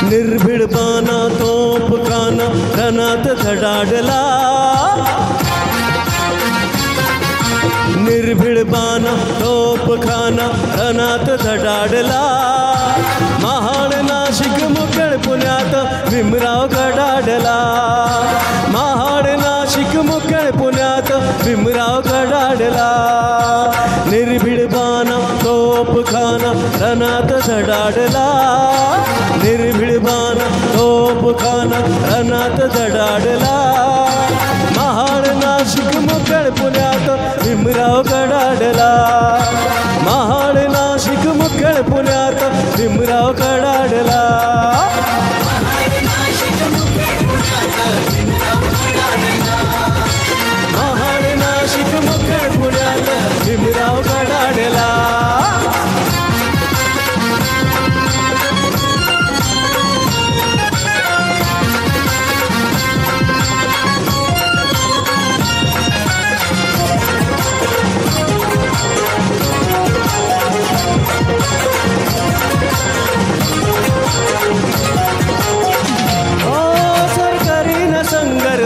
निर्भीडपणा तोफखाना रणात धडाडला, निर्भीडपणा तोफखाना रणात धडाडला. महाड नाशिक मुखेड पुण्यात भीमराव गडाडला, महाड नाशिक मुखेड पुण्यात भीमराव गडाडला. निर्भीडपणा तोफखाना रणात धडाडला, निर्भीडपणा तोफखाना रणात धडाडला. महाड नाशिक मुखेड पुण्यात भीमराव गडाडला, महाड नाशिक मुखेड पुण्यात भीमराव गडाडला. महाड नाशिक मुखेड पुण्यात भीमराव गडाडला.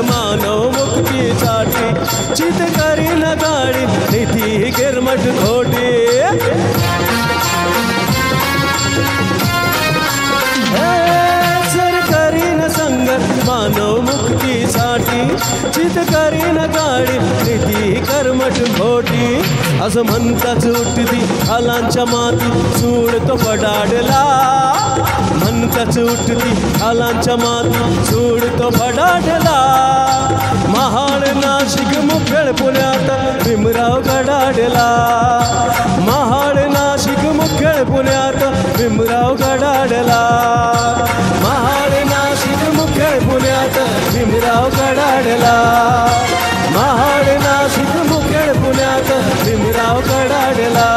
मानव मुक्तीसाठी चित करीन गाडी नीती गिरमट खोटी. सरकारीन संघर्ष मानव मुक्तीसाठी चित करीन गाडी नीती कर्मट खोटी. असं म्हणताच उठती खालांच्या माती सूड फडाडला, म्हणताच उठती खालांच्या माती सूड फडाडला. महाड नाशिक मुखेड पुण्यात भीमराव गडाडला, महाड नाशिक मुखेड पुण्यात भीमराव गडाडला. महाड नाशिक मुखेड पुण्यात भीमराव गडाडला, महाड नाशिक मुखेड पुण्यात भीमराव गडाडला.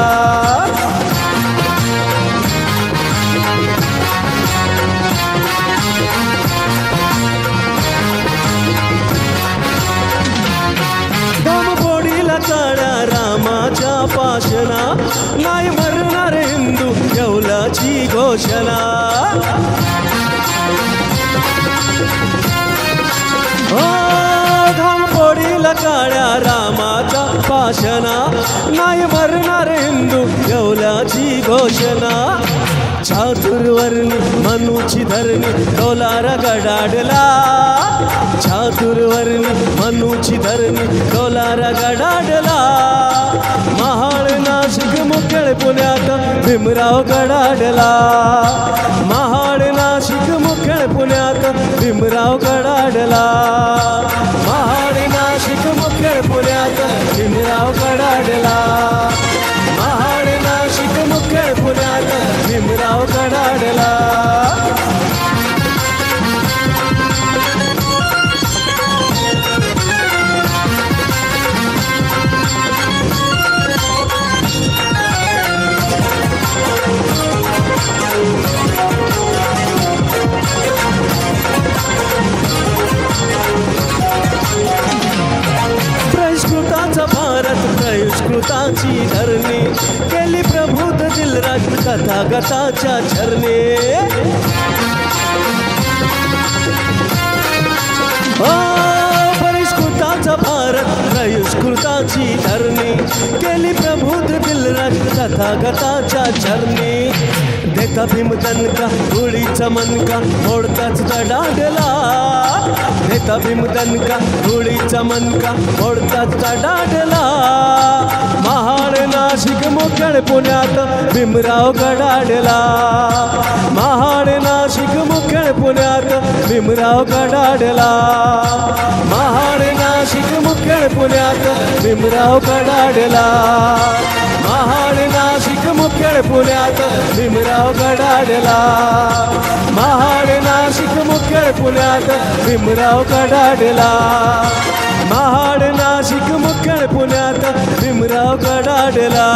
काळा रामाच्या पाशना नाही मरणार हिंदू येवलाची घोषणा. धामपोडीला काळ्या रामाच्या पाशना नाही मरणार हिंदू येवलाची घोषणा. चातुर्वर्णी मनुची धरणी डोलारा गडाडला, चातुर्वर्णी मनुची धरणी डोलारा गडाडला. महाड नाशिक मुखेड पुण्यात भीमराव गडाडला, महाड नाशिक मुखेड पुण्यात भीमराव गडाडला. महाड नाशिक मुखेड पुण्यात भीमराव गडाडला, महाड नाशिक मुखेड पुण्यात भीमराव गडाडला. बहिष्कृताचा भारत बहिष्कृताची धरणी केली प्रबुद्ध दिलराज तथागताच्या चरणी. बहिष्कृताचा भारत बहिष्कृताची धरणी केली प्रबुद्ध दिलराज तथागताच्या चरणी. देता भीम दणका धुळीचा मनका मोडताच धडाडला, देता भीम दणका धुळीचा मनका मोडताच धडाडला. महाड नाशिक मुखेड पुण्यात भीमराव गडाडला, महाड नाशिक मुखेड पुण्यात भीमराव गडाडला. महाड नाशिक मुखेड पुण्यात भीमराव गडाडला, महाड नाशिक मुखेड पुण्यात भीमराव गडाडला. महाड नाशिक मुखेड पुण्यात भीमराव गडाडला, महाड नाशिक मुखेड पुण्यात भीमराव गडाडला.